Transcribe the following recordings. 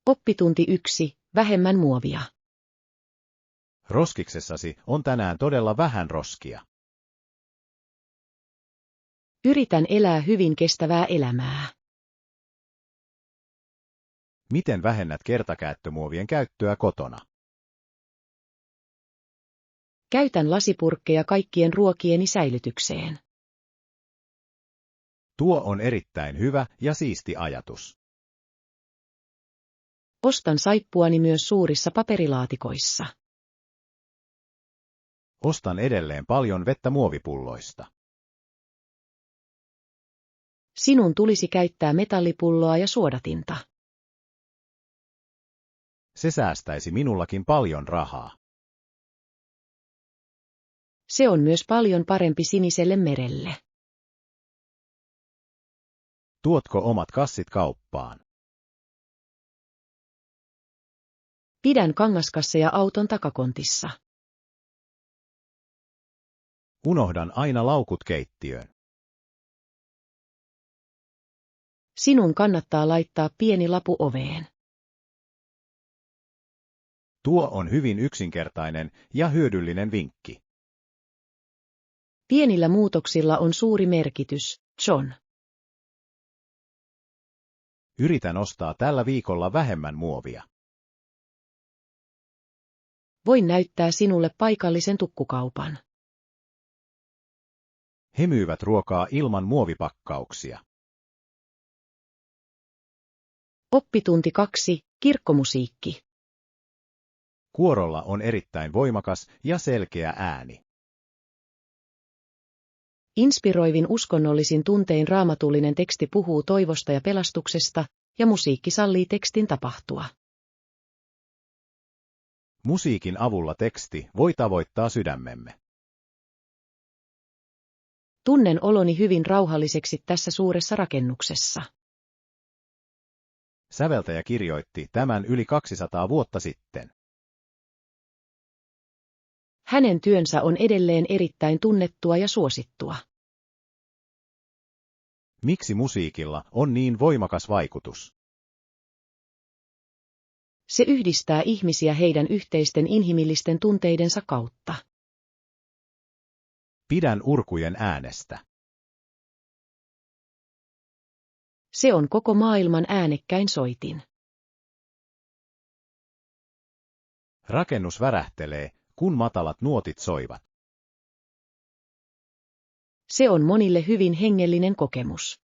Oppitunti 1. Vähemmän muovia. Roskiksessasi on tänään todella vähän roskia. Yritän elää hyvin kestävää elämää. Miten vähennät kertakäyttömuovien käyttöä kotona? Käytän lasipurkkeja kaikkien ruokieni säilytykseen. Tuo on erittäin hyvä ja siisti ajatus. Ostan saippuani myös suurissa paperilaatikoissa. Ostan edelleen paljon vettä muovipulloista. Sinun tulisi käyttää metallipulloa ja suodatinta. Se säästäisi minullakin paljon rahaa. Se on myös paljon parempi Siniselle merelle. Tuotko omat kassit kauppaan? Pidän kangaskasseja auton takakontissa. Unohdan aina laukut keittiöön. Sinun kannattaa laittaa pieni lapu oveen. Tuo on hyvin yksinkertainen ja hyödyllinen vinkki. Pienillä muutoksilla on suuri merkitys, John. Yritän ostaa tällä viikolla vähemmän muovia. Voin näyttää sinulle paikallisen tukkukaupan. He myyvät ruokaa ilman muovipakkauksia. Oppitunti 2. Kirkkomusiikki. Kuorolla on erittäin voimakas ja selkeä ääni. Inspiroivin uskonnollisin tuntein raamatullinen teksti puhuu toivosta ja pelastuksesta, ja musiikki sallii tekstin tapahtua. Musiikin avulla teksti voi tavoittaa sydämemme. Tunnen oloni hyvin rauhalliseksi tässä suuressa rakennuksessa. Säveltäjä kirjoitti tämän yli 200 vuotta sitten. Hänen työnsä on edelleen erittäin tunnettua ja suosittua. Miksi musiikilla on niin voimakas vaikutus? Se yhdistää ihmisiä heidän yhteisten inhimillisten tunteidensa kautta. Pidän urkujen äänestä. Se on koko maailman äänekkäin soitin. Rakennus värähtelee, kun matalat nuotit soivat. Se on monille hyvin hengellinen kokemus.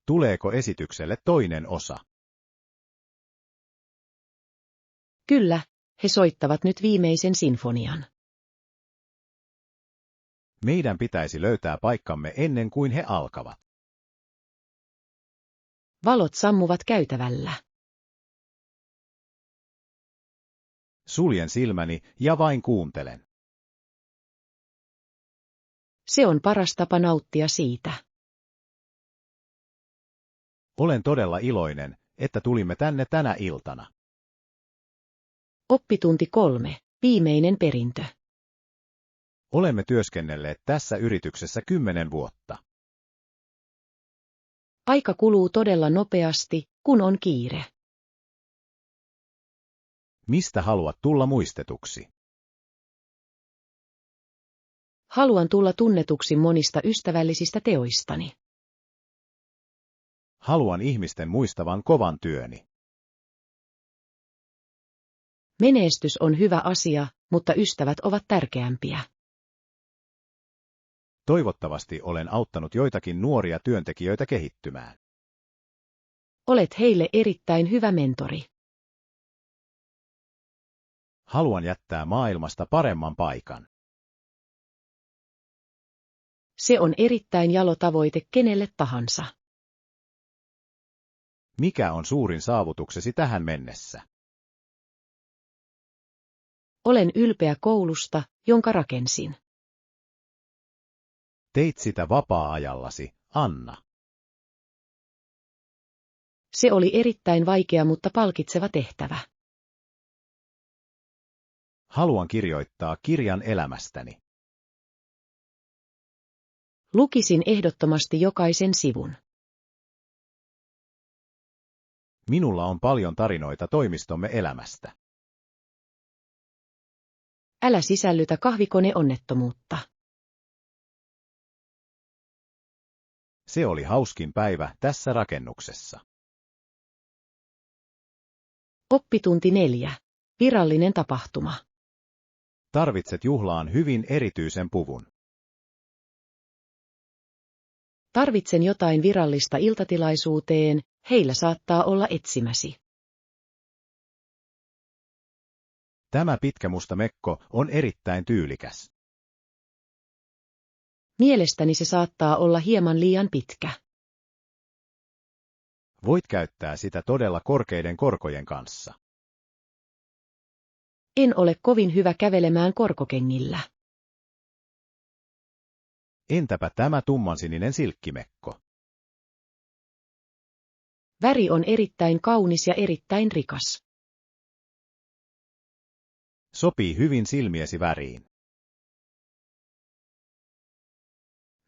Tuleeko esitykselle toinen osa? Kyllä, he soittavat nyt viimeisen sinfonian. Meidän pitäisi löytää paikkamme ennen kuin he alkavat. Valot sammuvat käytävällä. Suljen silmäni ja vain kuuntelen. Se on paras tapa nauttia siitä. Olen todella iloinen, että tulimme tänne tänä iltana. Oppitunti 3. Viimeinen perintö. Olemme työskennelleet tässä yrityksessä 10 vuotta. Aika kuluu todella nopeasti, kun on kiire. Mistä haluat tulla muistetuksi? Haluan tulla tunnetuksi monista ystävällisistä teoistani. Haluan ihmisten muistavan kovan työni. Menestys on hyvä asia, mutta ystävät ovat tärkeämpiä. Toivottavasti olen auttanut joitakin nuoria työntekijöitä kehittymään. Olet heille erittäin hyvä mentori. Haluan jättää maailmasta paremman paikan. Se on erittäin jalo tavoite kenelle tahansa. Mikä on suurin saavutuksesi tähän mennessä? Olen ylpeä koulusta, jonka rakensin. Teit sitä vapaa-ajallasi, Anna. Se oli erittäin vaikea, mutta palkitseva tehtävä. Haluan kirjoittaa kirjan elämästäni. Lukisin ehdottomasti jokaisen sivun. Minulla on paljon tarinoita toimistomme elämästä. Älä sisällytä kahvikoneonnettomuutta. Se oli hauskin päivä tässä rakennuksessa. Oppitunti 4. Virallinen tapahtuma. Tarvitset juhlaan hyvin erityisen puvun. Tarvitsen jotain virallista iltatilaisuuteen, heillä saattaa olla etsimäsi. Tämä pitkä musta mekko on erittäin tyylikäs. Mielestäni se saattaa olla hieman liian pitkä. Voit käyttää sitä todella korkeiden korkojen kanssa. En ole kovin hyvä kävelemään korkokengillä. Entäpä tämä tummansininen silkkimekko? Väri on erittäin kaunis ja erittäin rikas. Sopii hyvin silmiesi väriin.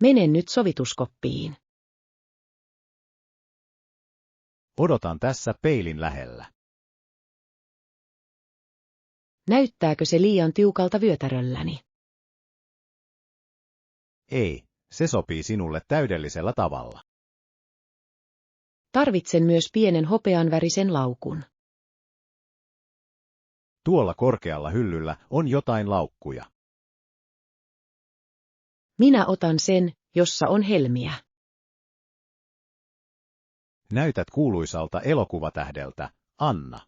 Menen nyt sovituskoppiin. Odotan tässä peilin lähellä. Näyttääkö se liian tiukalta vyötärölläni? Ei, se sopii sinulle täydellisellä tavalla. Tarvitsen myös pienen hopeanvärisen laukun. Tuolla korkealla hyllyllä on jotain laukkuja. Minä otan sen, jossa on helmiä. Näytät kuuluisalta elokuvatähdeltä, Anna.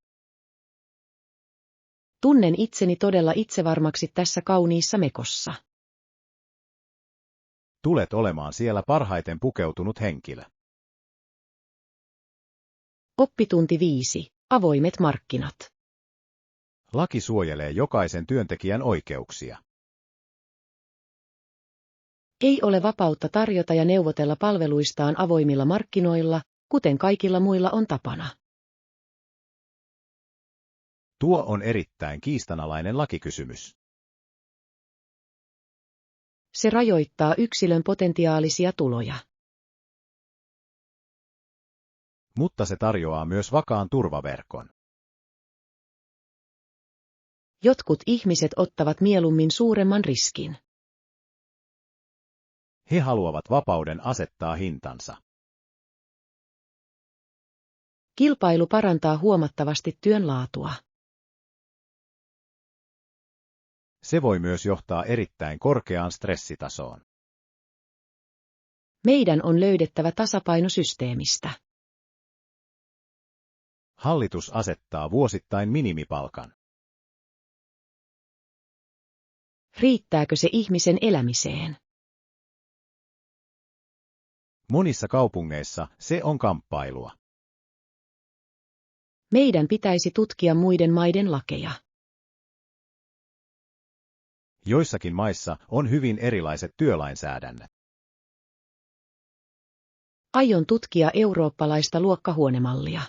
Tunnen itseni todella itsevarmaksi tässä kauniissa mekossa. Tulet olemaan siellä parhaiten pukeutunut henkilö. Oppitunti 5. Avoimet markkinat. Laki suojelee jokaisen työntekijän oikeuksia. Ei ole vapautta tarjota ja neuvotella palveluistaan avoimilla markkinoilla, kuten kaikilla muilla on tapana. Tuo on erittäin kiistanalainen lakikysymys. Se rajoittaa yksilön potentiaalisia tuloja. Mutta se tarjoaa myös vakaan turvaverkon. Jotkut ihmiset ottavat mieluummin suuremman riskin. He haluavat vapauden asettaa hintansa. Kilpailu parantaa huomattavasti työn laatua. Se voi myös johtaa erittäin korkeaan stressitasoon. Meidän on löydettävä tasapaino systeemistä. Hallitus asettaa vuosittain minimipalkan. Riittääkö se ihmisen elämiseen? Monissa kaupungeissa se on kamppailua. Meidän pitäisi tutkia muiden maiden lakeja. Joissakin maissa on hyvin erilaiset työlainsäädännöt. Aion tutkia eurooppalaista luokkahuonemallia.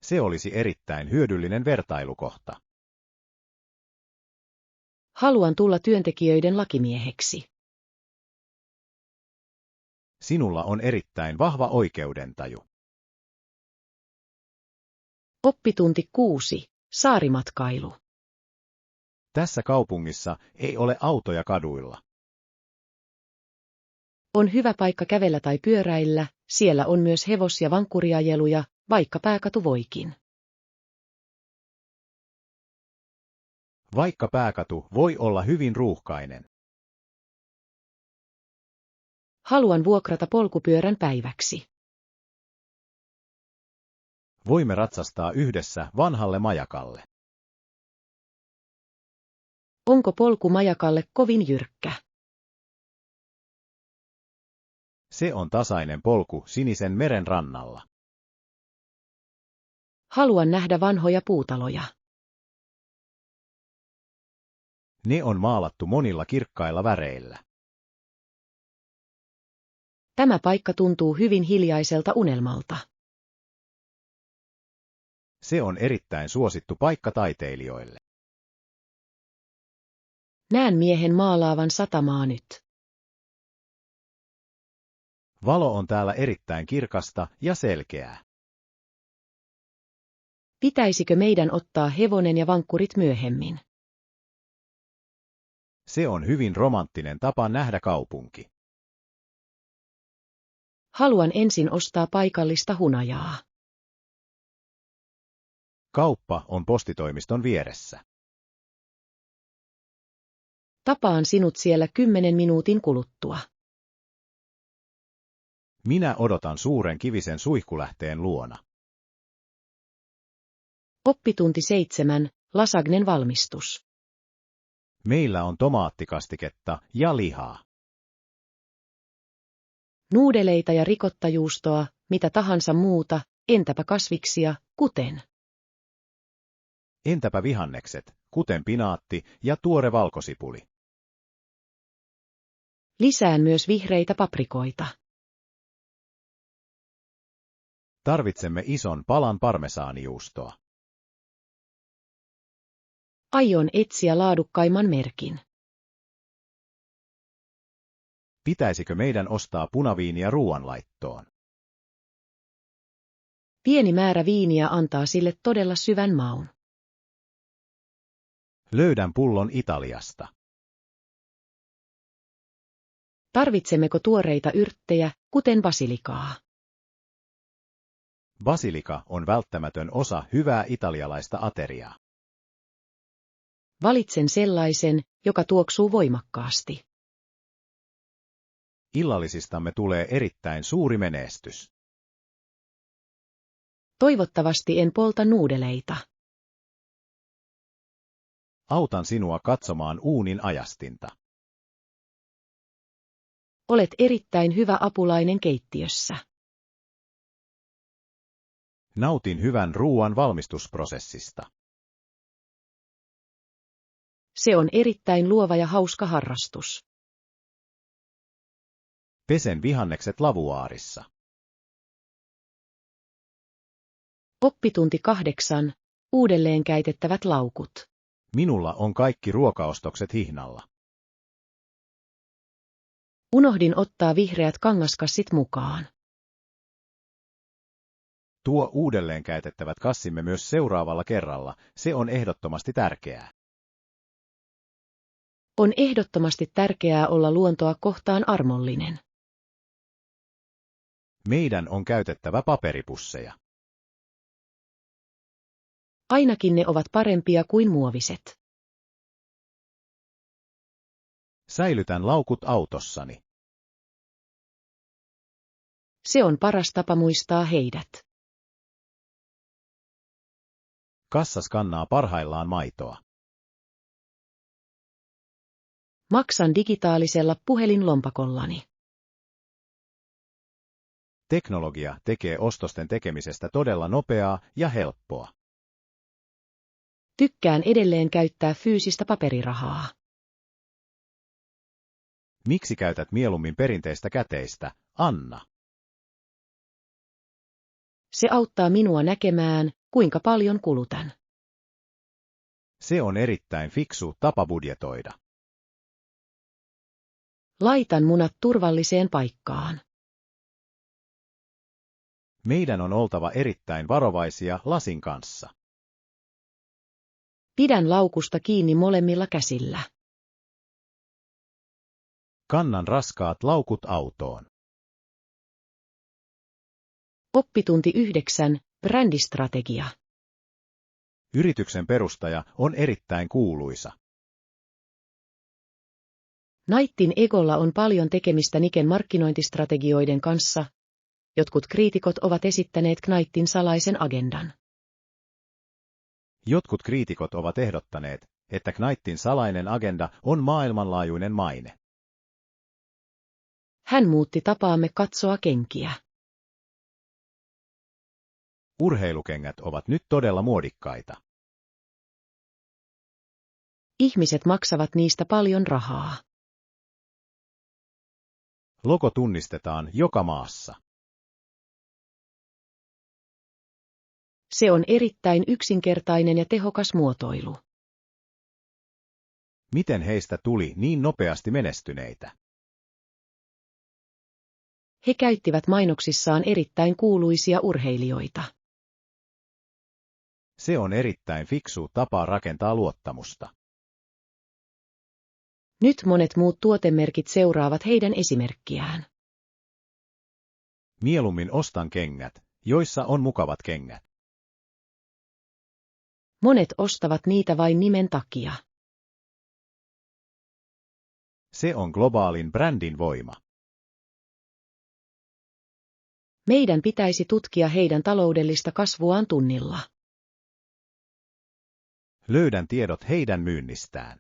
Se olisi erittäin hyödyllinen vertailukohta. Haluan tulla työntekijöiden lakimieheksi. Sinulla on erittäin vahva oikeudentaju. Oppitunti 6. Saarimatkailu. Tässä kaupungissa ei ole autoja kaduilla. On hyvä paikka kävellä tai pyöräillä, siellä on myös hevos- ja vankkuriajeluja, vaikka pääkatu voikin. Vaikka pääkatu voi olla hyvin ruuhkainen. Haluan vuokrata polkupyörän päiväksi. Voimme ratsastaa yhdessä vanhalle majakalle. Onko polku majakalle kovin jyrkkä? Se on tasainen polku Sinisen meren rannalla. Haluan nähdä vanhoja puutaloja. Ne on maalattu monilla kirkkailla väreillä. Tämä paikka tuntuu hyvin hiljaiselta unelmalta. Se on erittäin suosittu paikka taiteilijoille. Näen miehen maalaavan satamaa nyt. Valo on täällä erittäin kirkasta ja selkeää. Pitäisikö meidän ottaa hevonen ja vankkurit myöhemmin? Se on hyvin romanttinen tapa nähdä kaupunki. Haluan ensin ostaa paikallista hunajaa. Kauppa on postitoimiston vieressä. Tapaan sinut siellä 10 minuutin kuluttua. Minä odotan suuren kivisen suihkulähteen luona. Oppitunti 7. Lasagnen valmistus. Meillä on tomaattikastiketta ja lihaa. Nuudeleita ja rikottajuustoa, mitä tahansa muuta, entäpä kasviksia, kuten Entäpä vihannekset, kuten pinaatti ja tuore valkosipuli? lisään myös vihreitä paprikoita. Tarvitsemme ison palan parmesaanijuustoa. Aion etsiä laadukkaimman merkin. Pitäisikö meidän ostaa punaviiniä ruoanlaittoon? Pieni määrä viiniä antaa sille todella syvän maun. Löydän pullon Italiasta. Tarvitsemmeko tuoreita yrttejä, kuten basilikaa? Basilika on välttämätön osa hyvää italialaista ateriaa. Valitsen sellaisen, joka tuoksuu voimakkaasti. Illallisistamme tulee erittäin suuri menestys. Toivottavasti en polta nuudeleita. Autan sinua katsomaan uunin ajastinta. Olet erittäin hyvä apulainen keittiössä. Nautin hyvän ruoan valmistusprosessista. Se on erittäin luova ja hauska harrastus. Pesen vihannekset lavuaarissa. Oppitunti 8. Uudelleen käytettävät laukut. Minulla on kaikki ruokaostokset hihnalla. Unohdin ottaa vihreät kangaskassit mukaan. Tuo uudelleen käytettävät kassimme myös seuraavalla kerralla, se on ehdottomasti tärkeää. On ehdottomasti tärkeää olla luontoa kohtaan armollinen. Meidän on käytettävä paperipusseja. Ainakin ne ovat parempia kuin muoviset. Säilytän laukut autossani. Se on paras tapa muistaa heidät. Kassa skannaa parhaillaan maitoa. Maksan digitaalisella puhelinlompakollani. Teknologia tekee ostosten tekemisestä todella nopeaa ja helppoa. Tykkään edelleen käyttää fyysistä paperirahaa. Miksi käytät mieluummin perinteistä käteistä, Anna? Se auttaa minua näkemään, kuinka paljon kulutan. Se on erittäin fiksu tapa budjetoida. Laitan munat turvalliseen paikkaan. Meidän on oltava erittäin varovaisia lasin kanssa. Pidän laukusta kiinni molemmilla käsillä. Kannan raskaat laukut autoon. Oppitunti 9. Brändistrategia. Yrityksen perustaja on erittäin kuuluisa. Knightin Egolla on paljon tekemistä Niken markkinointistrategioiden kanssa. Jotkut kriitikot ovat esittäneet Knightin salaisen agendan. Jotkut kriitikot ovat ehdottaneet, että Knightin salainen agenda on maailmanlaajuinen maine. Hän muutti tapaamme katsoa kenkiä. Urheilukengät ovat nyt todella muodikkaita. Ihmiset maksavat niistä paljon rahaa. Logo tunnistetaan joka maassa. Se on erittäin yksinkertainen ja tehokas muotoilu. Miten heistä tuli niin nopeasti menestyneitä? He käyttivät mainoksissaan erittäin kuuluisia urheilijoita. Se on erittäin fiksu tapa rakentaa luottamusta. Nyt monet muut tuotemerkit seuraavat heidän esimerkkiään. Mieluummin ostan kengät, joissa on mukavat kengät. Monet ostavat niitä vain nimen takia. Se on globaalin brändin voima. Meidän pitäisi tutkia heidän taloudellista kasvuaan tunnilla. Löydän tiedot heidän myynnistään.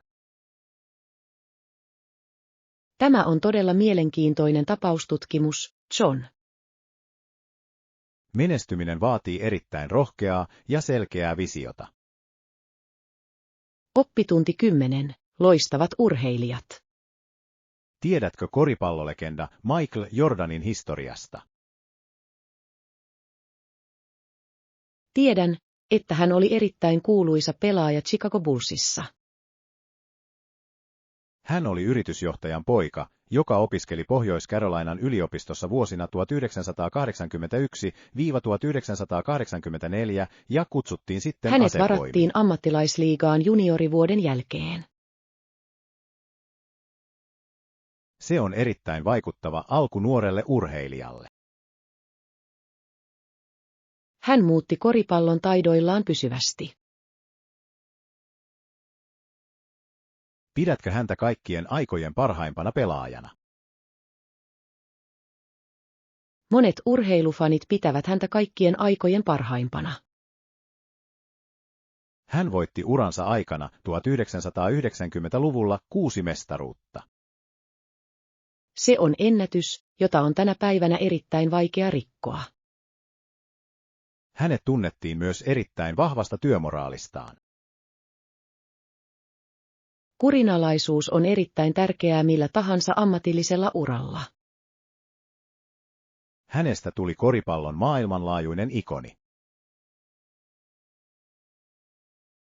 Tämä on todella mielenkiintoinen tapaustutkimus, John. Menestyminen vaatii erittäin rohkeaa ja selkeää visiota. Oppitunti 10. Loistavat urheilijat. Tiedätkö koripallolegenda Michael Jordanin historiasta? Tiedän, että hän oli erittäin kuuluisa pelaaja Chicago Bullsissa. Hän oli yritysjohtajan poika, joka opiskeli Pohjois-Carolinan yliopistossa vuosina 1981–1984 ja kutsuttiin sitten Hänet asevoimiin. varattiin ammattilaisliigaan juniorivuoden jälkeen. Se on erittäin vaikuttava alku nuorelle urheilijalle. Hän muutti koripallon taidoillaan pysyvästi. Pidätkö häntä kaikkien aikojen parhaimpana pelaajana? Monet urheilufanit pitävät häntä kaikkien aikojen parhaimpana. Hän voitti uransa aikana 1990-luvulla 6 mestaruutta. Se on ennätys, jota on tänä päivänä erittäin vaikea rikkoa. Hänet tunnettiin myös erittäin vahvasta työmoraalistaan. Kurinalaisuus on erittäin tärkeää millä tahansa ammatillisella uralla. Hänestä tuli koripallon maailmanlaajuinen ikoni.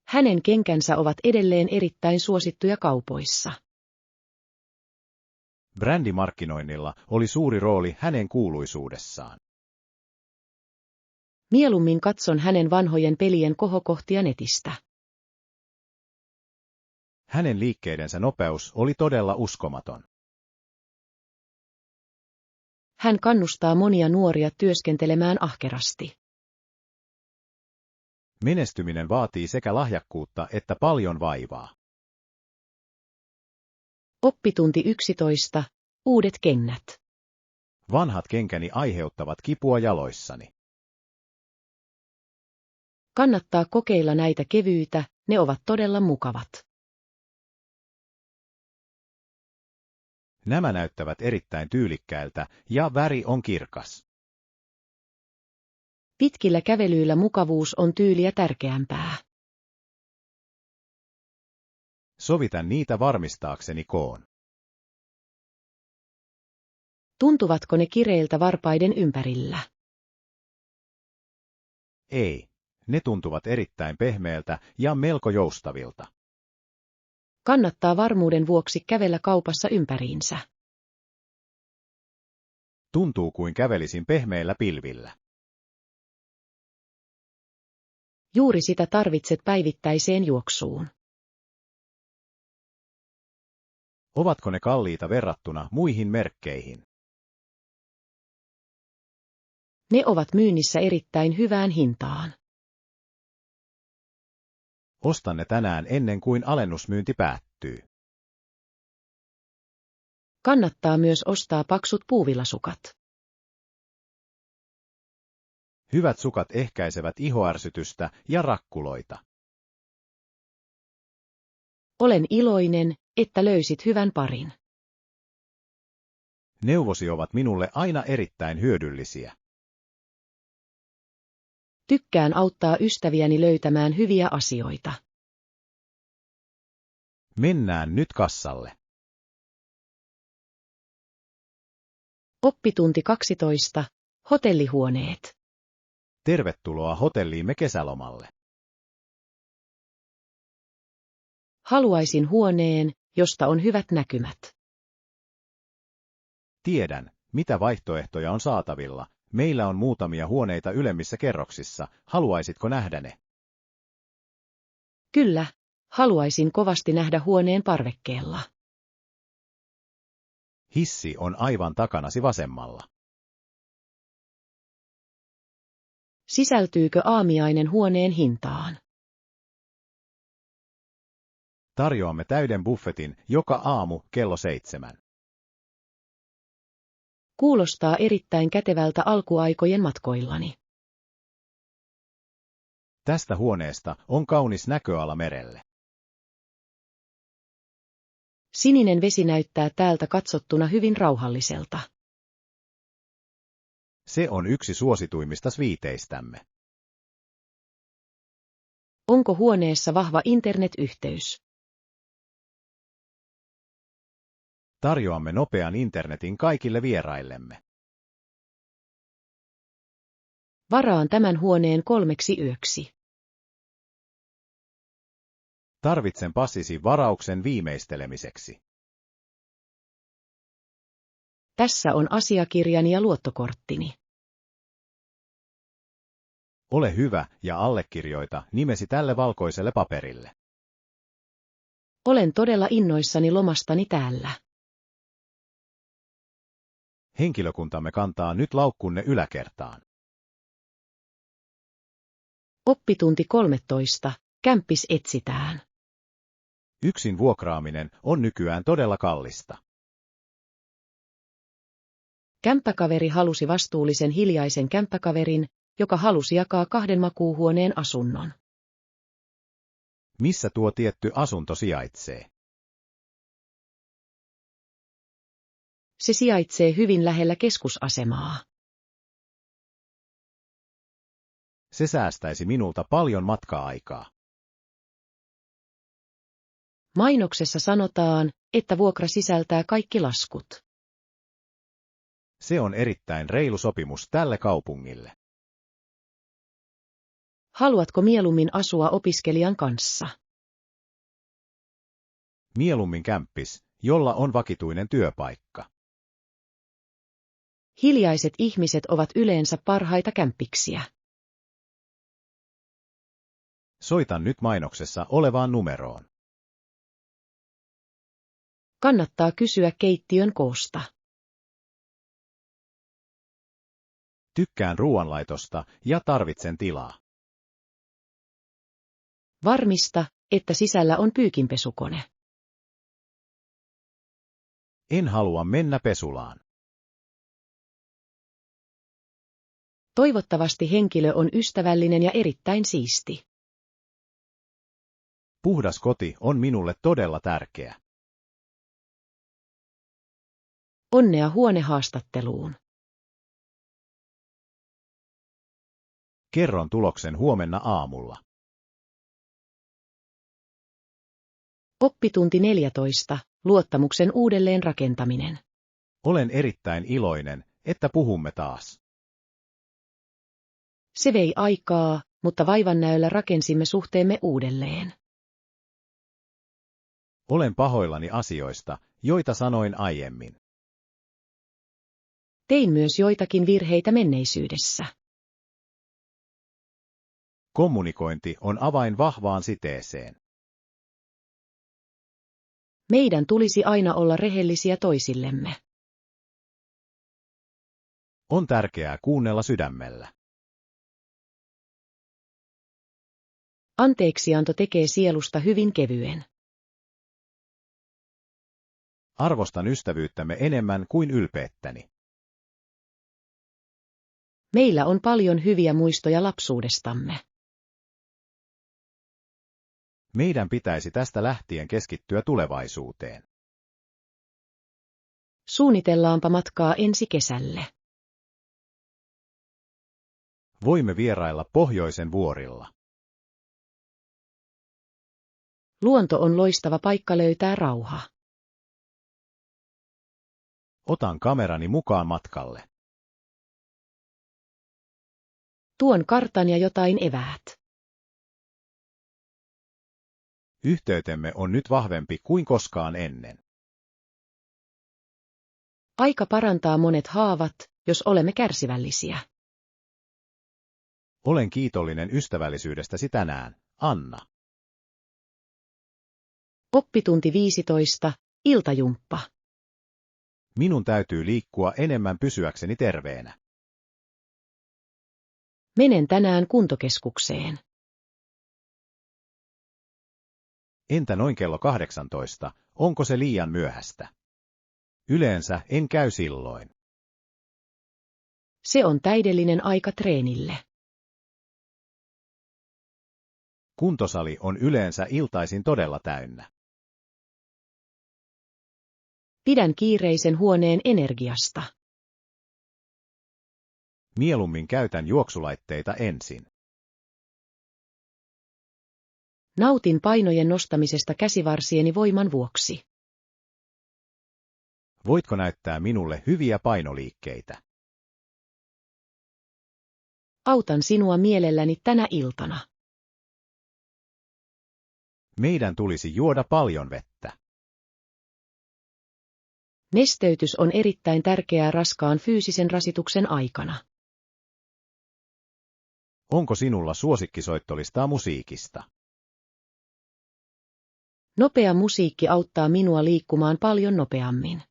Hänen kenkänsä ovat edelleen erittäin suosittuja kaupoissa. Brändimarkkinoinnilla oli suuri rooli hänen kuuluisuudessaan. Mieluummin katson hänen vanhojen pelien kohokohtia netistä. Hänen liikkeidensä nopeus oli todella uskomaton. Hän kannustaa monia nuoria työskentelemään ahkerasti. Menestyminen vaatii sekä lahjakkuutta että paljon vaivaa. Oppitunti 11. Uudet kengät. Vanhat kenkäni aiheuttavat kipua jaloissani. Kannattaa kokeilla näitä kevyitä, ne ovat todella mukavat. Nämä näyttävät erittäin tyylikkäiltä ja väri on kirkas. Pitkillä kävelyillä mukavuus on tyyliä tärkeämpää. Sovitan niitä varmistaakseni koon. Tuntuvatko ne kireiltä varpaiden ympärillä? Ei, ne tuntuvat erittäin pehmeältä ja melko joustavilta. Kannattaa varmuuden vuoksi kävellä kaupassa ympäriinsä. Tuntuu kuin kävelisin pehmeillä pilvillä. Juuri sitä tarvitset päivittäiseen juoksuun. Ovatko ne kalliita verrattuna muihin merkkeihin? Ne ovat myynnissä erittäin hyvään hintaan. Ostan ne tänään ennen kuin alennusmyynti päättyy. Kannattaa myös ostaa paksut puuvillasukat. Hyvät sukat ehkäisevät ihoärsytystä ja rakkuloita. Olen iloinen, että löysit hyvän parin. Neuvosi ovat minulle aina erittäin hyödyllisiä. Tykkään auttaa ystäviäni löytämään hyviä asioita. Mennään nyt kassalle. Oppitunti 12. Hotellihuoneet. Tervetuloa hotelliimme kesälomalle. Haluaisin huoneen, josta on hyvät näkymät. Tiedän, Mitä vaihtoehtoja on saatavilla? Meillä on muutamia huoneita ylemmissä kerroksissa. Haluaisitko nähdä ne? Kyllä, haluaisin kovasti nähdä huoneen parvekkeella. Hissi on aivan takanasi vasemmalla. Sisältyykö aamiainen huoneen hintaan? Tarjoamme täyden buffetin joka aamu kello 7. Kuulostaa erittäin kätevältä alkuaikojen matkoillani. Tästä huoneesta on kaunis näköala merelle. Sininen vesi näyttää täältä katsottuna hyvin rauhalliselta. Se on yksi suosituimmista sviiteistämme. Onko huoneessa vahva internetyhteys? Tarjoamme nopean internetin kaikille vieraillemme. Varaan tämän huoneen 3 yöksi. Tarvitsen passisi varauksen viimeistelemiseksi. Tässä on asiakirjani ja luottokorttini. Ole hyvä ja allekirjoita nimesi tälle valkoiselle paperille. Olen todella innoissani lomastani täällä. Henkilökuntamme kantaa nyt laukkunne yläkertaan. Oppitunti 13. Kämppis etsitään. Yksin vuokraaminen on nykyään todella kallista. Kämppäkaveri halusi vastuullisen hiljaisen kämppäkaverin, joka halusi jakaa 2 makuuhuoneen asunnon. Missä tuo tietty asunto sijaitsee? Se sijaitsee hyvin lähellä keskusasemaa. Se säästäisi minulta paljon matka-aikaa. Mainoksessa sanotaan, että vuokra sisältää kaikki laskut. Se on erittäin reilu sopimus tälle kaupungille. Haluatko mieluummin asua opiskelijan kanssa? Mieluummin kämppis, jolla on vakituinen työpaikka. Hiljaiset ihmiset ovat yleensä parhaita kämppiksiä. Soitan nyt mainoksessa olevaan numeroon. Kannattaa kysyä keittiön koosta. Tykkään ruoanlaitosta ja tarvitsen tilaa. Varmista, että sisällä on pyykinpesukone. En halua mennä pesulaan. Toivottavasti henkilö on ystävällinen ja erittäin siisti. Puhdas koti on minulle todella tärkeä. Onnea huonehaastatteluun. Kerron tuloksen huomenna aamulla. Oppitunti 14. Luottamuksen uudelleenrakentaminen. Olen erittäin iloinen, että puhumme taas. Se vei aikaa, mutta vaivannäöllä rakensimme suhteemme uudelleen. Olen pahoillani asioista, joita sanoin aiemmin. Tein myös joitakin virheitä menneisyydessä. Kommunikointi on avain vahvaan siteeseen. Meidän tulisi aina olla rehellisiä toisillemme. On tärkeää kuunnella sydämellä. Anteeksianto tekee sielusta hyvin kevyen. Arvostan ystävyyttämme enemmän kuin ylpeyttäni. Meillä on paljon hyviä muistoja lapsuudestamme. Meidän pitäisi tästä lähtien keskittyä tulevaisuuteen. Suunnitellaanpa matkaa ensi kesälle. Voimme vierailla pohjoisen vuorilla. Luonto on loistava paikka löytää rauha. Otan kamerani mukaan matkalle. Tuon kartan ja jotain eväät. Yhteytemme on nyt vahvempi kuin koskaan ennen. Aika parantaa monet haavat, jos olemme kärsivällisiä. Olen kiitollinen ystävällisyydestäsi tänään, Anna. Oppitunti 15, iltajumppa. Minun täytyy liikkua enemmän pysyäkseni terveenä. Menen tänään kuntokeskukseen. Entä noin kello 18, onko se liian myöhäistä? Yleensä en käy silloin. Se on täydellinen aika treenille. Kuntosali on yleensä iltaisin todella täynnä. Pidän kiireisen huoneen energiasta. Mieluummin käytän juoksulaitteita ensin. Nautin painojen nostamisesta käsivarsieni voiman vuoksi. Voitko näyttää minulle hyviä painoliikkeitä? Autan sinua mielelläni tänä iltana. Meidän tulisi juoda paljon vettä. Nesteytys on erittäin tärkeää raskaan fyysisen rasituksen aikana. Onko sinulla suosikkisoittolistaa musiikista? Nopea musiikki auttaa minua liikkumaan paljon nopeammin.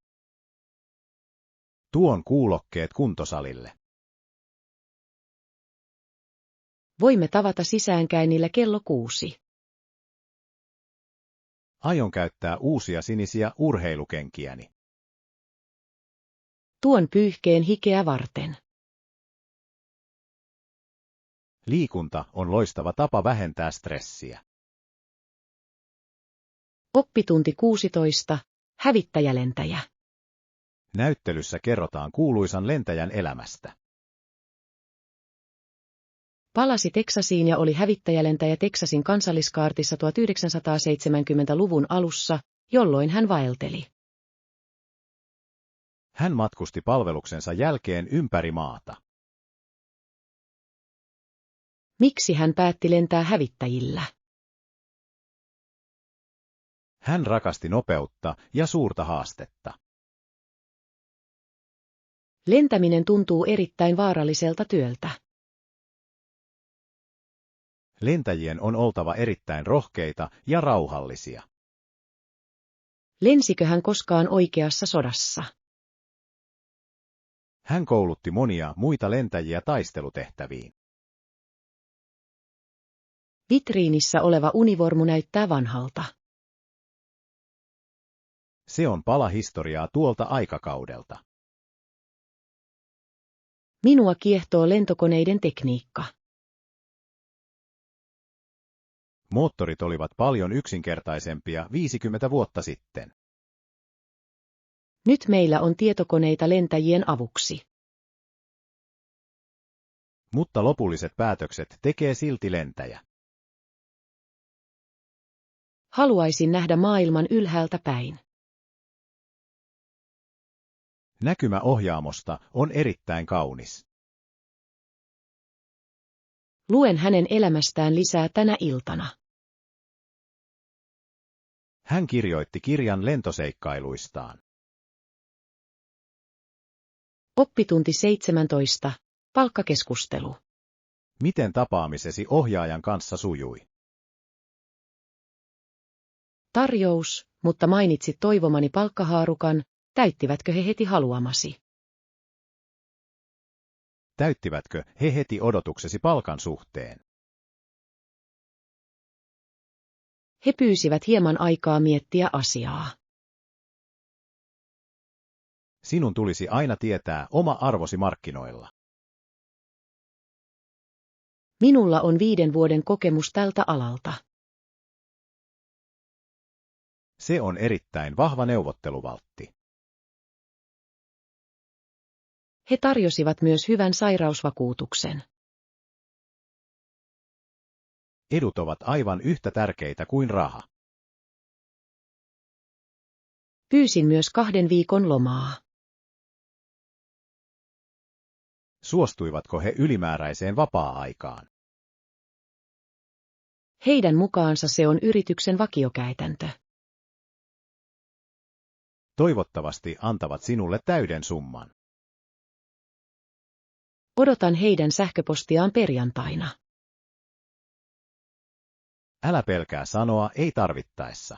Tuon kuulokkeet kuntosalille. Voimme tavata sisäänkäynnillä kello 6. Aion käyttää uusia sinisiä urheilukenkiäni. Tuon pyyhkeen hikeä varten. Liikunta on loistava tapa vähentää stressiä. Oppitunti 16, hävittäjälentäjä. Näyttelyssä kerrotaan kuuluisan lentäjän elämästä. Palasi Teksasiin ja oli hävittäjälentäjä Teksasin kansalliskaartissa 1970-luvun alussa, jolloin hän vaelteli. Hän matkusti palveluksensa jälkeen ympäri maata. Miksi hän päätti lentää hävittäjillä? Hän rakasti nopeutta ja suurta haastetta. Lentäminen tuntuu erittäin vaaralliselta työltä. Lentäjien on oltava erittäin rohkeita ja rauhallisia. Lensikö hän koskaan oikeassa sodassa? Hän koulutti monia muita lentäjiä taistelutehtäviin. Vitriinissä oleva univormu näyttää vanhalta. Se on pala historiaa tuolta aikakaudelta. Minua kiehtoo lentokoneiden tekniikka. Moottorit olivat paljon yksinkertaisempia 50 vuotta sitten. Nyt meillä on tietokoneita lentäjien avuksi. Mutta lopulliset päätökset tekee silti lentäjä. Haluaisin nähdä maailman ylhäältä päin. Näkymä ohjaamosta on erittäin kaunis. Luen hänen elämästään lisää tänä iltana. Hän kirjoitti kirjan lentoseikkailuistaan. Oppitunti 17, palkkakeskustelu. Miten tapaamisesi ohjaajan kanssa sujui? Tarjous, mutta mainitsit toivomani palkkahaarukan, täyttivätkö he heti haluamasi? Täyttivätkö he heti odotuksesi palkan suhteen? He pyysivät hieman aikaa miettiä asiaa. Sinun tulisi aina tietää oma arvosi markkinoilla. Minulla on 5 vuoden kokemus tältä alalta. Se on erittäin vahva neuvotteluvaltti. He tarjosivat myös hyvän sairausvakuutuksen. Edut ovat aivan yhtä tärkeitä kuin raha. Pyysin myös 2 viikon lomaa. Suostuivatko he ylimääräiseen vapaa-aikaan? Heidän mukaansa se on yrityksen vakiokäytäntö. Toivottavasti antavat sinulle täyden summan. Odotan heidän sähköpostiaan perjantaina. Älä pelkää sanoa ei tarvittaessa.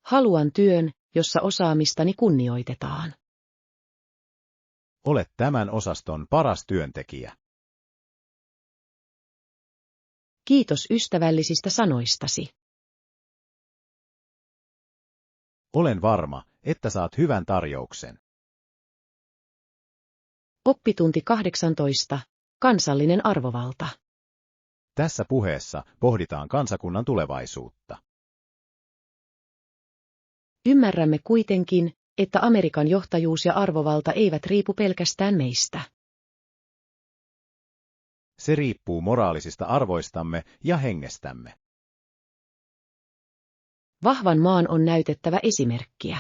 Haluan työn, jossa osaamistani kunnioitetaan. Olet tämän osaston paras työntekijä. Kiitos ystävällisistä sanoistasi. Olen varma, että saat hyvän tarjouksen. Oppitunti 18. Kansallinen arvovalta. Tässä puheessa pohditaan kansakunnan tulevaisuutta. Ymmärrämme kuitenkin, että Amerikan johtajuus ja arvovalta eivät riipu pelkästään meistä. Se riippuu moraalisista arvoistamme ja hengestämme. Vahvan maan on näytettävä esimerkkiä.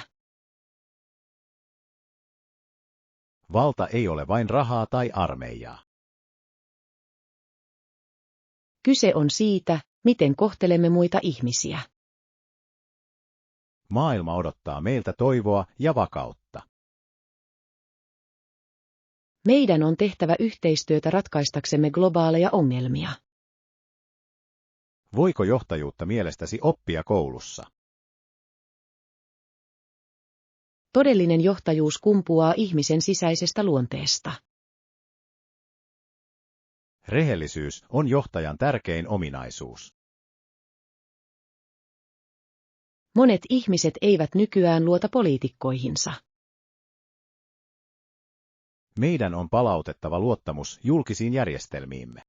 Valta ei ole vain rahaa tai armeijaa. Kyse on siitä, miten kohtelemme muita ihmisiä. Maailma odottaa meiltä toivoa ja vakautta. Meidän on tehtävä yhteistyötä ratkaistaksemme globaaleja ongelmia. Voiko johtajuutta mielestäsi oppia koulussa? Todellinen johtajuus kumpuaa ihmisen sisäisestä luonteesta. Rehellisyys on johtajan tärkein ominaisuus. Monet ihmiset eivät nykyään luota poliitikkoihinsa. Meidän on palautettava luottamus julkisiin järjestelmiimme.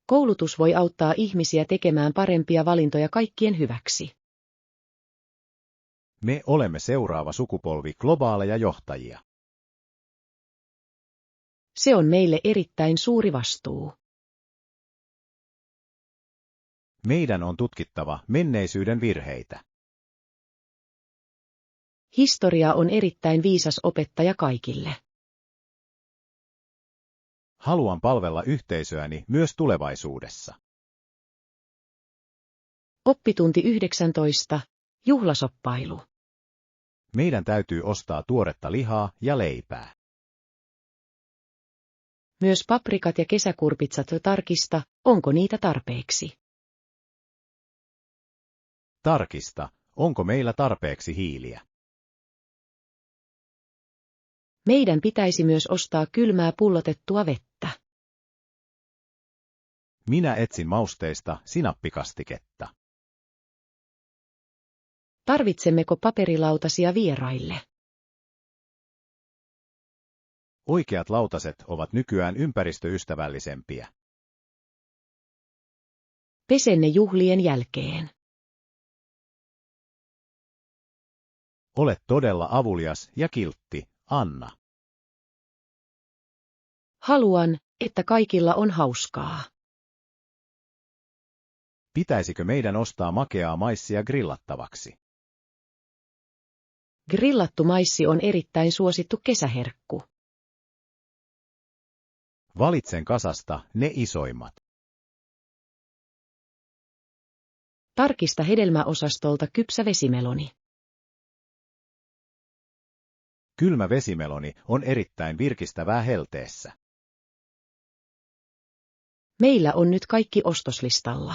Koulutus voi auttaa ihmisiä tekemään parempia valintoja kaikkien hyväksi. Me olemme seuraava sukupolvi globaaleja johtajia. Se on meille erittäin suuri vastuu. Meidän on tutkittava menneisyyden virheitä. Historia on erittäin viisas opettaja kaikille. Haluan palvella yhteisöäni myös tulevaisuudessa. Oppitunti 19. Juhlasoppailu. Meidän täytyy ostaa tuoretta lihaa ja leipää. Myös paprikat ja kesäkurpitsat tarkista, onko niitä tarpeeksi. Tarkista, onko meillä tarpeeksi hiiliä. Meidän pitäisi myös ostaa kylmää pullotettua vettä. Minä etsin mausteista sinappikastiketta. Tarvitsemmeko paperilautasia vieraille? Oikeat lautaset ovat nykyään ympäristöystävällisempiä. Pesen ne juhlien jälkeen. Olet todella avulias ja kiltti, Anna. Haluan, että kaikilla on hauskaa. Pitäisikö meidän ostaa makeaa maissia grillattavaksi? Grillattu maissi on erittäin suosittu kesäherkku. Valitsen kasasta ne isoimmat. Tarkista hedelmäosastolta kypsä vesimeloni. Kylmä vesimeloni on erittäin virkistävää helteessä. Meillä on nyt kaikki ostoslistalla.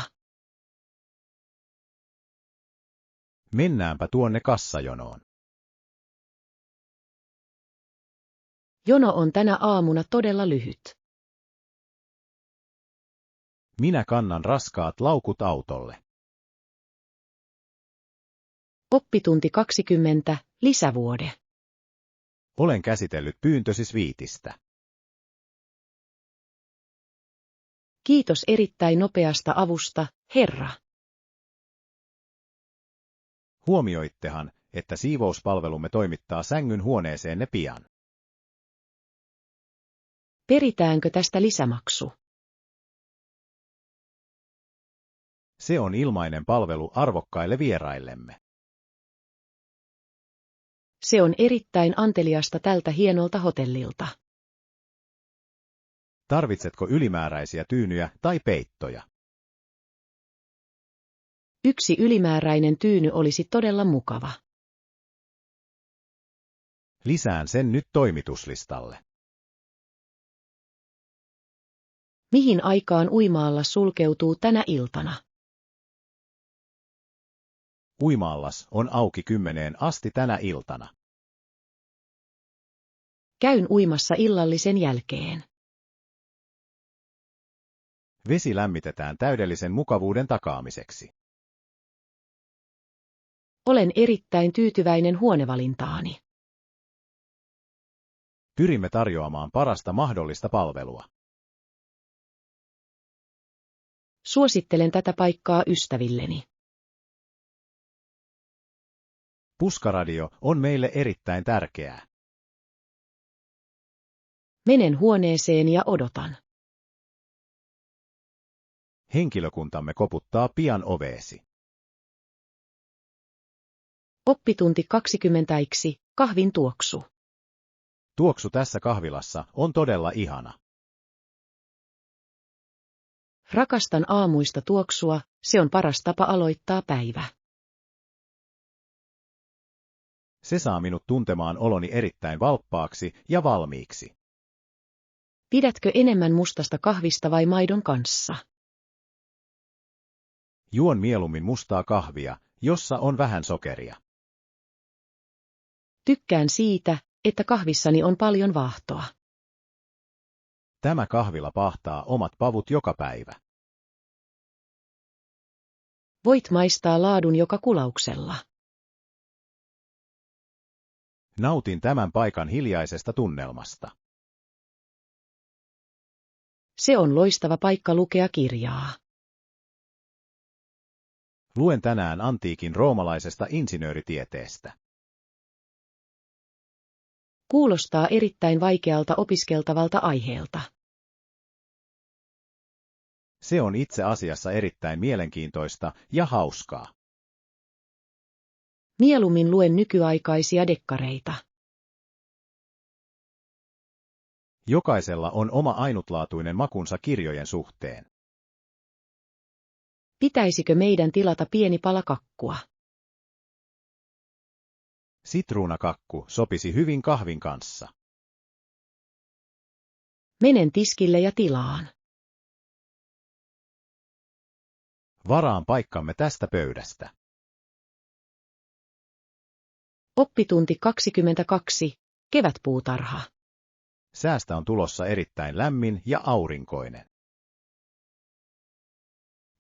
Mennäänpä tuonne kassajonoon. Jono on tänä aamuna todella lyhyt. Minä kannan raskaat laukut autolle. Oppitunti 20. Lisävuode. Olen käsitellyt pyyntösi Sviitistä. Kiitos erittäin nopeasta avusta, herra. Huomioittehan, että siivouspalvelumme toimittaa sängyn huoneeseenne pian. Peritäänkö tästä lisämaksu? Se on ilmainen palvelu arvokkaille vieraillemme. Se on erittäin anteliasta tältä hienolta hotellilta. Tarvitsetko ylimääräisiä tyynyjä tai peittoja? Yksi ylimääräinen tyyny olisi todella mukava. Lisään sen nyt toimituslistalle. Mihin aikaan uima-allas sulkeutuu tänä iltana? Uima-allas on auki 10 asti tänä iltana. Käyn uimassa illallisen jälkeen. Vesi lämmitetään täydellisen mukavuuden takaamiseksi. Olen erittäin tyytyväinen huonevalintaani. Pyrimme tarjoamaan parasta mahdollista palvelua. Suosittelen tätä paikkaa ystävilleni. Puskaradio on meille erittäin tärkeää. Menen huoneeseen ja odotan. Henkilökuntamme koputtaa pian oveesi. Oppitunti 20, kahvin tuoksu. Tuoksu tässä kahvilassa on todella ihana. Rakastan aamuista tuoksua, se on paras tapa aloittaa päivä. Se saa minut tuntemaan oloni erittäin valppaaksi ja valmiiksi. Pidätkö enemmän mustasta kahvista vai maidon kanssa? Juon mieluummin mustaa kahvia, jossa on vähän sokeria. Tykkään siitä, että kahvissani on paljon vaahtoa. Tämä kahvila pahtaa omat pavut joka päivä. Voit maistaa laadun joka kulauksella. Nautin tämän paikan hiljaisesta tunnelmasta. Se on loistava paikka lukea kirjaa. Luen tänään antiikin roomalaisesta insinööritieteestä. Kuulostaa erittäin vaikealta opiskeltavalta aiheelta. Se on itse asiassa erittäin mielenkiintoista ja hauskaa. Mieluummin luen nykyaikaisia dekkareita. Jokaisella on oma ainutlaatuinen makunsa kirjojen suhteen. Pitäisikö meidän tilata pieni pala kakkua? Sitruunakakku sopisi hyvin kahvin kanssa. Menen tiskille ja tilaan. Varaan paikkamme tästä pöydästä. Oppitunti 22, kevätpuutarha. Säästä on tulossa erittäin lämmin ja aurinkoinen.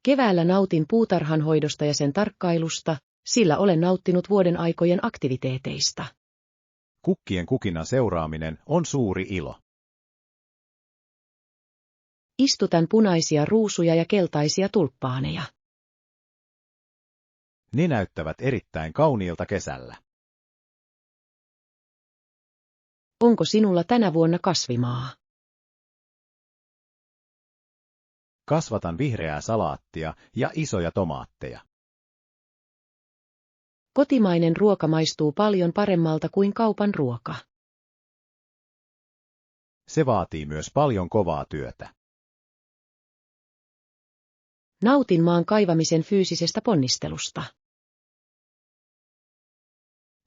Keväällä nautin puutarhan hoidosta ja sen tarkkailusta, sillä olen nauttinut vuoden aikojen aktiviteeteista. Kukkien kukinnan seuraaminen on suuri ilo. Istutan punaisia ruusuja ja keltaisia tulppaaneja. Ne näyttävät erittäin kauniilta kesällä. Onko sinulla tänä vuonna kasvimaa? Kasvatan vihreää salaattia ja isoja tomaatteja. Kotimainen ruoka maistuu paljon paremmalta kuin kaupan ruoka. Se vaatii myös paljon kovaa työtä. Nautin maan kaivamisen fyysisestä ponnistelusta.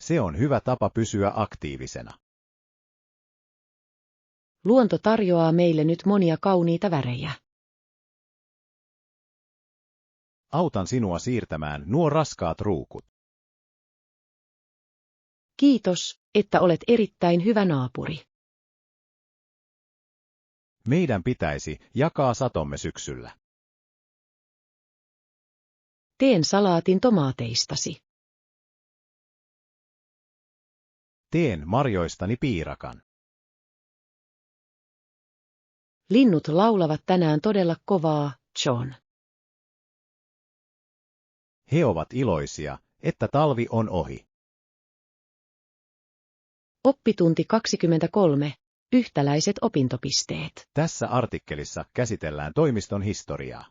Se on hyvä tapa pysyä aktiivisena. Luonto tarjoaa meille nyt monia kauniita värejä. Autan sinua siirtämään nuo raskaat ruukut. Kiitos, että olet erittäin hyvä naapuri. Meidän pitäisi jakaa satomme syksyllä. Teen salaatin tomaateistasi. Teen marjoistani piirakan. Linnut laulavat tänään todella kovaa, John. He ovat iloisia, että talvi on ohi. Oppitunti 23. Yhtäläiset opintopisteet. Tässä artikkelissa käsitellään toimiston historiaa.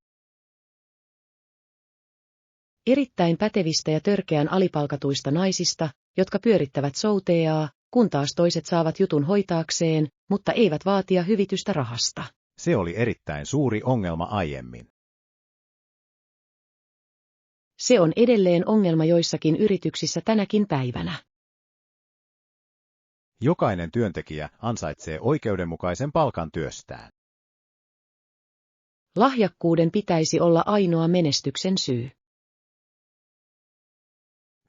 Erittäin pätevistä ja törkeän alipalkatuista naisista, jotka pyörittävät souteaa, kun taas toiset saavat jutun hoitaakseen, mutta eivät vaatia hyvitystä rahasta. Se oli erittäin suuri ongelma aiemmin. Se on edelleen ongelma joissakin yrityksissä tänäkin päivänä. Jokainen työntekijä ansaitsee oikeudenmukaisen palkan työstään. Lahjakkuuden pitäisi olla ainoa menestyksen syy.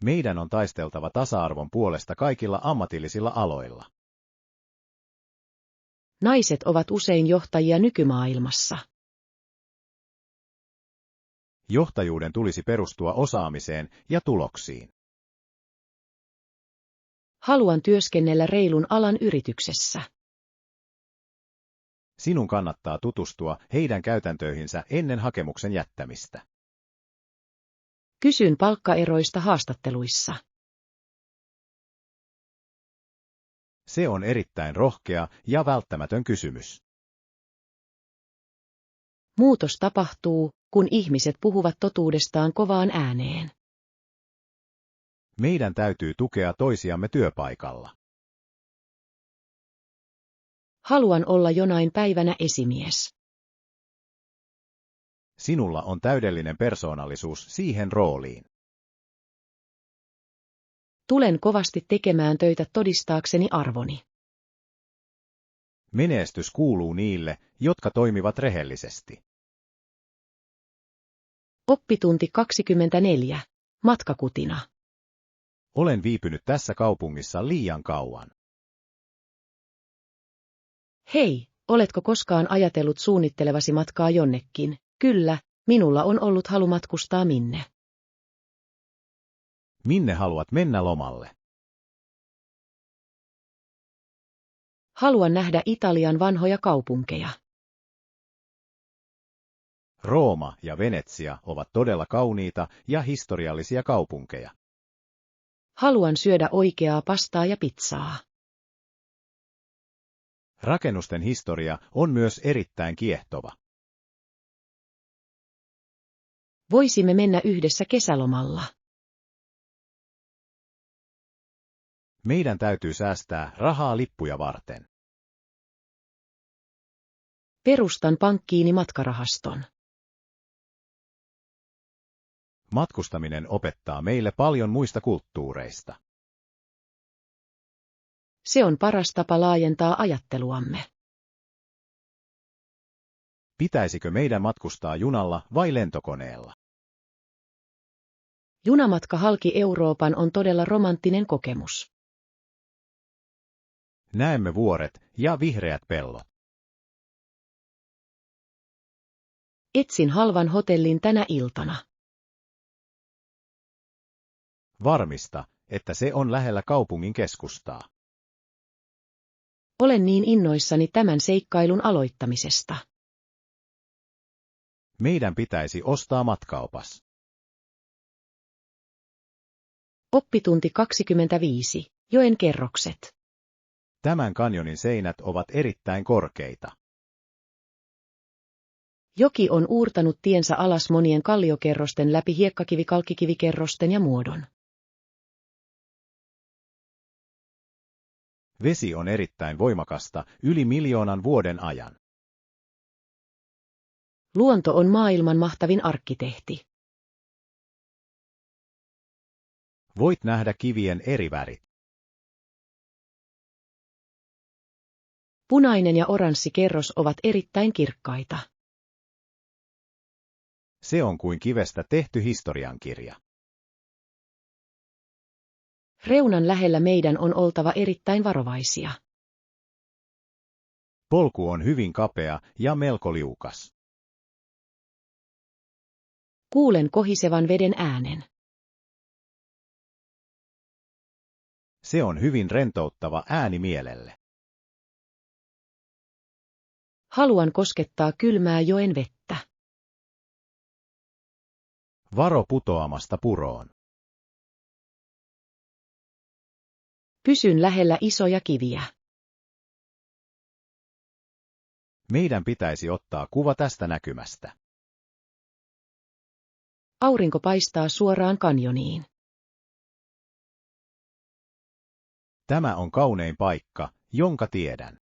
Meidän on taisteltava tasa-arvon puolesta kaikilla ammatillisilla aloilla. Naiset ovat usein johtajia nykymaailmassa. Johtajuuden tulisi perustua osaamiseen ja tuloksiin. Haluan työskennellä reilun alan yrityksessä. Sinun kannattaa tutustua heidän käytäntöihinsä ennen hakemuksen jättämistä. Kysyn palkkaeroista haastatteluissa. Se on erittäin rohkea ja välttämätön kysymys. Muutos tapahtuu, kun ihmiset puhuvat totuudestaan kovaan ääneen. Meidän täytyy tukea toisiamme työpaikalla. Haluan olla jonain päivänä esimies. Sinulla on täydellinen persoonallisuus siihen rooliin. Tulen kovasti tekemään töitä todistaakseni arvoni. Menestys kuuluu niille, jotka toimivat rehellisesti. Oppitunti 24. Matkakutina. Olen viipynyt tässä kaupungissa liian kauan. Hei, oletko koskaan ajatellut suunnittelevasi matkaa jonnekin? Kyllä, minulla on ollut halu matkustaa minne. Minne haluat mennä lomalle? Haluan nähdä Italian vanhoja kaupunkeja. Rooma ja Venetsia ovat todella kauniita ja historiallisia kaupunkeja. Haluan syödä oikeaa pastaa ja pizzaa. Rakennusten historia on myös erittäin kiehtova. Voisimme mennä yhdessä kesälomalla. Meidän täytyy säästää rahaa lippuja varten. Perustan pankkiini matkarahaston. Matkustaminen opettaa meille paljon muista kulttuureista. Se on paras tapa laajentaa ajatteluamme. Pitäisikö meidän matkustaa junalla vai lentokoneella? Junamatka halki Euroopan on todella romanttinen kokemus. Näemme vuoret ja vihreät pellot. Etsin halvan hotellin tänä iltana. Varmista, että se on lähellä kaupungin keskustaa. Olen niin innoissani tämän seikkailun aloittamisesta. Meidän pitäisi ostaa matkaopas. Oppitunti 25. Joen kerrokset. Tämän kanjonin seinät ovat erittäin korkeita. Joki on uurtanut tiensä alas monien kalliokerrosten läpi hiekkakivikalkkikivikerrosten ja muodon. Vesi on erittäin voimakasta yli 1 000 000 vuoden ajan. Luonto on maailman mahtavin arkkitehti. Voit nähdä kivien eri värit. Punainen ja oranssi kerros ovat erittäin kirkkaita. Se on kuin kivestä tehty historiankirja. Reunan lähellä meidän on oltava erittäin varovaisia. Polku on hyvin kapea ja melko liukas. Kuulen kohisevan veden äänen. Se on hyvin rentouttava ääni mielelle. Haluan koskettaa kylmää joen vettä. Varo putoamasta puroon. Pysyn lähellä isoja kiviä. Meidän pitäisi ottaa kuva tästä näkymästä. Aurinko paistaa suoraan kanjoniin. Tämä on kaunein paikka, jonka tiedän.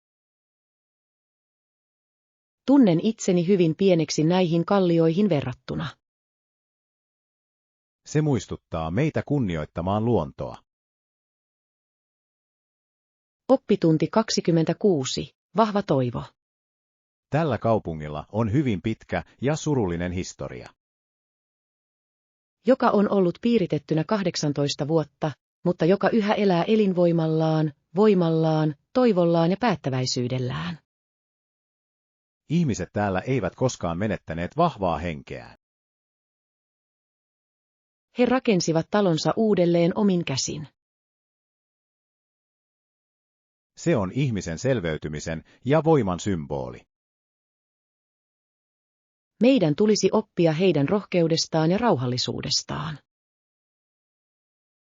Tunnen itseni hyvin pieneksi näihin kallioihin verrattuna. Se muistuttaa meitä kunnioittamaan luontoa. Oppitunti 26. Vahva toivo. Tällä kaupungilla on hyvin pitkä ja surullinen historia. Joka on ollut piiritettynä 18 vuotta, mutta joka yhä elää elinvoimallaan, voimallaan, toivollaan ja päättäväisyydellään. Ihmiset täällä eivät koskaan menettäneet vahvaa henkeään. He rakensivat talonsa uudelleen omin käsin. Se on ihmisen selveytymisen ja voiman symboli. Meidän tulisi oppia heidän rohkeudestaan ja rauhallisuudestaan.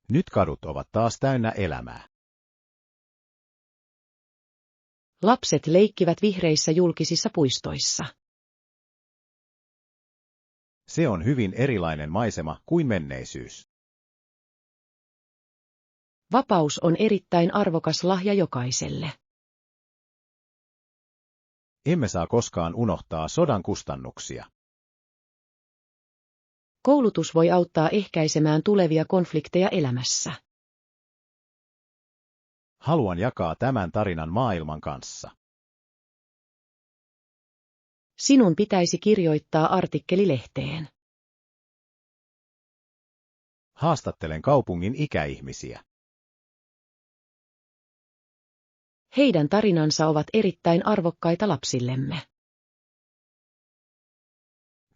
Nyt kadut ovat taas täynnä elämää. Lapset leikkivät vihreissä julkisissa puistoissa. Se on hyvin erilainen maisema kuin menneisyys. Vapaus on erittäin arvokas lahja jokaiselle. Emme saa koskaan unohtaa sodan kustannuksia. Koulutus voi auttaa ehkäisemään tulevia konflikteja elämässä. Haluan jakaa tämän tarinan maailman kanssa. Sinun pitäisi kirjoittaa artikkeli lehteen. Haastattelen kaupungin ikäihmisiä. Heidän tarinansa ovat erittäin arvokkaita lapsillemme.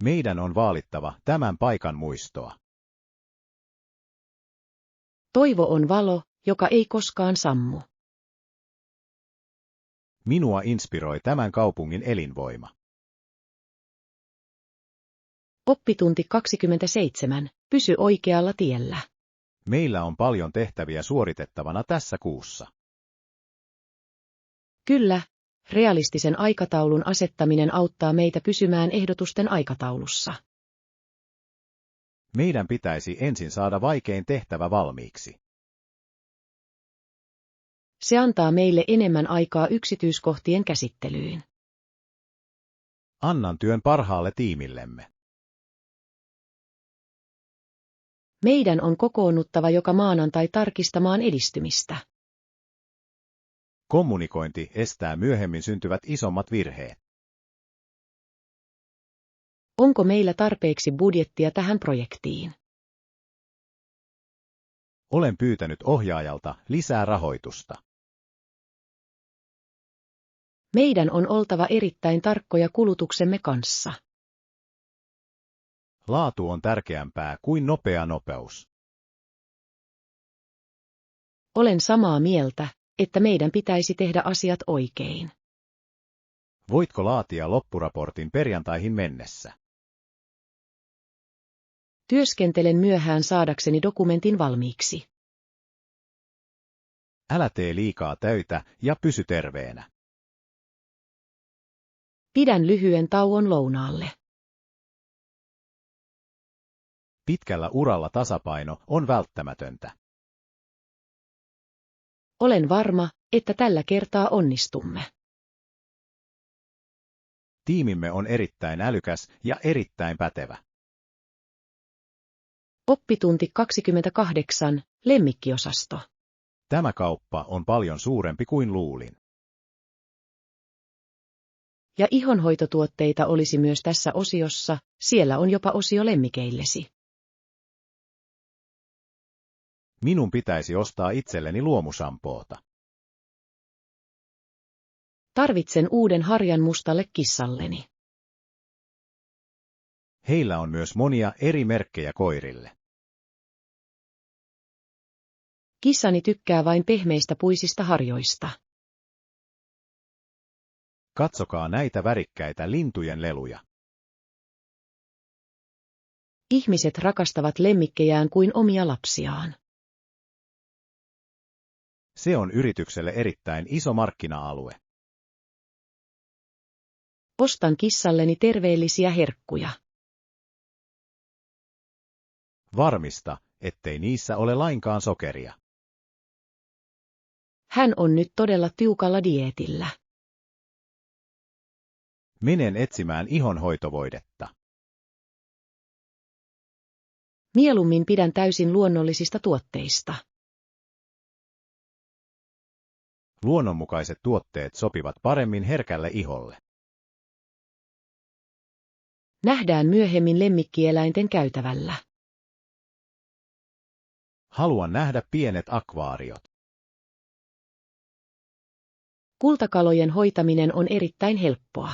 Meidän on vaalittava tämän paikan muistoa. Toivo on valo, joka ei koskaan sammu. Minua inspiroi tämän kaupungin elinvoima. Oppitunti 27. Pysy oikealla tiellä. Meillä on paljon tehtäviä suoritettavana tässä kuussa. Kyllä, realistisen aikataulun asettaminen auttaa meitä pysymään ehdotusten aikataulussa. Meidän pitäisi ensin saada vaikein tehtävä valmiiksi. Se antaa meille enemmän aikaa yksityiskohtien käsittelyyn. Annan työn parhaalle tiimillemme. Meidän on kokoonnuttava joka maanantai tarkistamaan edistymistä. Kommunikointi estää myöhemmin syntyvät isommat virheet. Onko meillä tarpeeksi budjettia tähän projektiin? Olen pyytänyt ohjaajalta lisää rahoitusta. Meidän on oltava erittäin tarkkoja kulutuksemme kanssa. Laatu on tärkeämpää kuin nopea nopeus. Olen samaa mieltä, että meidän pitäisi tehdä asiat oikein. Voitko laatia loppuraportin perjantaihin mennessä? Työskentelen myöhään saadakseni dokumentin valmiiksi. Älä tee liikaa töitä ja pysy terveenä. Pidän lyhyen tauon lounaalle. Pitkällä uralla tasapaino on välttämätöntä. Olen varma, että tällä kertaa onnistumme. Tiimimme on erittäin älykäs ja erittäin pätevä. Oppitunti 28. Lemmikkiosasto. Tämä kauppa on paljon suurempi kuin luulin. Ja ihonhoitotuotteita olisi myös tässä osiossa, siellä on jopa osio lemmikeillesi. Minun pitäisi ostaa itselleni luomusampoota. Tarvitsen uuden harjan mustalle kissalleni. Heillä on myös monia eri merkkejä koirille. Kissani tykkää vain pehmeistä puisista harjoista. Katsokaa näitä värikkäitä lintujen leluja. Ihmiset rakastavat lemmikkejään kuin omia lapsiaan. Se on yritykselle erittäin iso markkina-alue. Ostan kissalleni terveellisiä herkkuja. Varmista, ettei niissä ole lainkaan sokeria. Hän on nyt todella tiukalla dieetillä. Menen etsimään ihonhoitovoidetta. Mieluummin pidän täysin luonnollisista tuotteista. Luonnonmukaiset tuotteet sopivat paremmin herkälle iholle. Nähdään myöhemmin lemmikkieläinten käytävällä. Haluan nähdä pienet akvaariot. Kultakalojen hoitaminen on erittäin helppoa.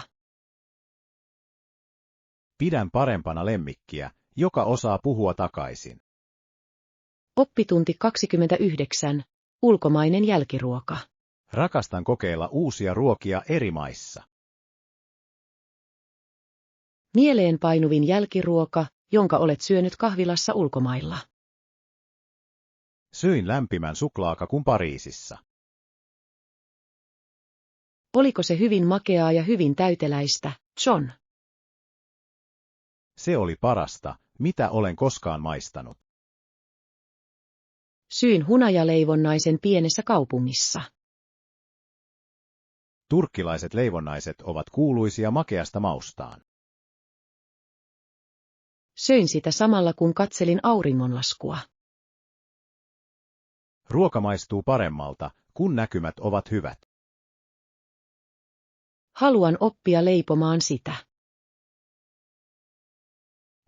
Pidän parempana lemmikkiä, joka osaa puhua takaisin. Oppitunti 29. Ulkomainen jälkiruoka. Rakastan kokeilla uusia ruokia eri maissa. Mieleenpainuvin jälkiruoka, jonka olet syönyt kahvilassa ulkomailla. Söin lämpimän suklaakakun Pariisissa. Oliko se hyvin makeaa ja hyvin täyteläistä, John? Se oli parasta, mitä olen koskaan maistanut. Syin hunajaleivonnaisen pienessä kaupungissa. Turkkilaiset leivonnaiset ovat kuuluisia makeasta maustaan. Söin sitä samalla kun katselin auringonlaskua. Ruoka maistuu paremmalta, kun näkymät ovat hyvät. Haluan oppia leipomaan sitä.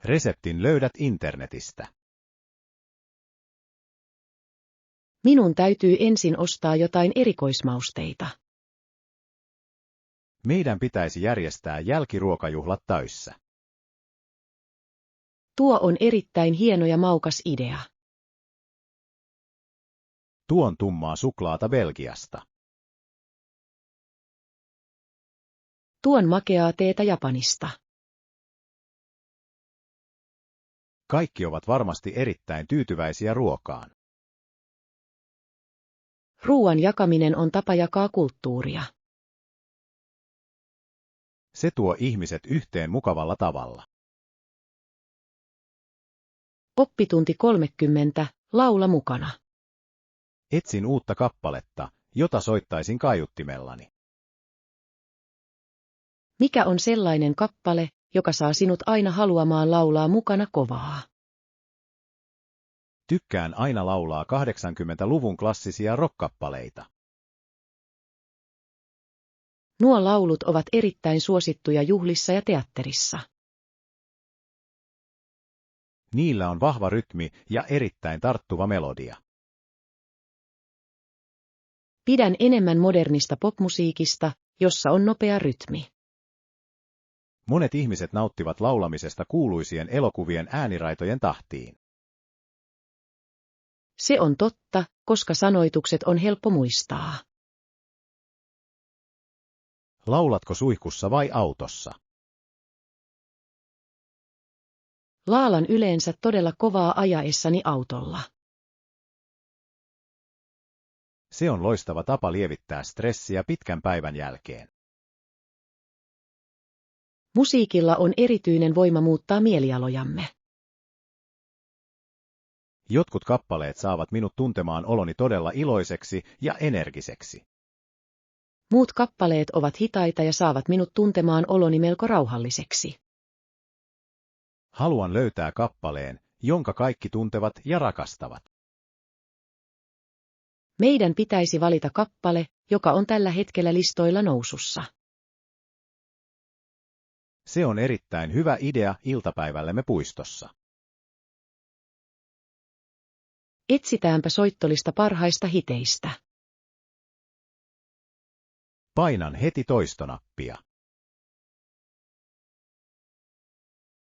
Reseptin löydät internetistä. Minun täytyy ensin ostaa jotain erikoismausteita. Meidän pitäisi järjestää jälkiruokajuhlat töissä. Tuo on erittäin hieno ja maukas idea. Tuon tummaa suklaata Belgiasta. Tuon makeaa teetä Japanista. Kaikki ovat varmasti erittäin tyytyväisiä ruokaan. Ruoan jakaminen on tapa jakaa kulttuuria. Se tuo ihmiset yhteen mukavalla tavalla. Oppitunti 30. Laula mukana. Etsin uutta kappaletta, jota soittaisin kaiuttimellani. Mikä on sellainen kappale, joka saa sinut aina haluamaan laulaa mukana kovaa? Tykkään aina laulaa 80-luvun klassisia rock-kappaleita. Nuo laulut ovat erittäin suosittuja juhlissa ja teatterissa. Niillä on vahva rytmi ja erittäin tarttuva melodia. Pidän enemmän modernista popmusiikista, jossa on nopea rytmi. Monet ihmiset nauttivat laulamisesta kuuluisien elokuvien ääniraitojen tahtiin. Se on totta, koska sanoitukset on helppo muistaa. Laulatko suihkussa vai autossa? Laalan yleensä todella kovaa ajaessani autolla. Se on loistava tapa lievittää stressiä pitkän päivän jälkeen. Musiikilla on erityinen voima muuttaa mielialojamme. Jotkut kappaleet saavat minut tuntemaan oloni todella iloiseksi ja energiseksi. Muut kappaleet ovat hitaita ja saavat minut tuntemaan oloni melko rauhalliseksi. Haluan löytää kappaleen, jonka kaikki tuntevat ja rakastavat. Meidän pitäisi valita kappale, joka on tällä hetkellä listoilla nousussa. Se on erittäin hyvä idea iltapäivällemme puistossa. Etsitäänpä soittolista parhaista hiteistä. Painan heti toistonappia.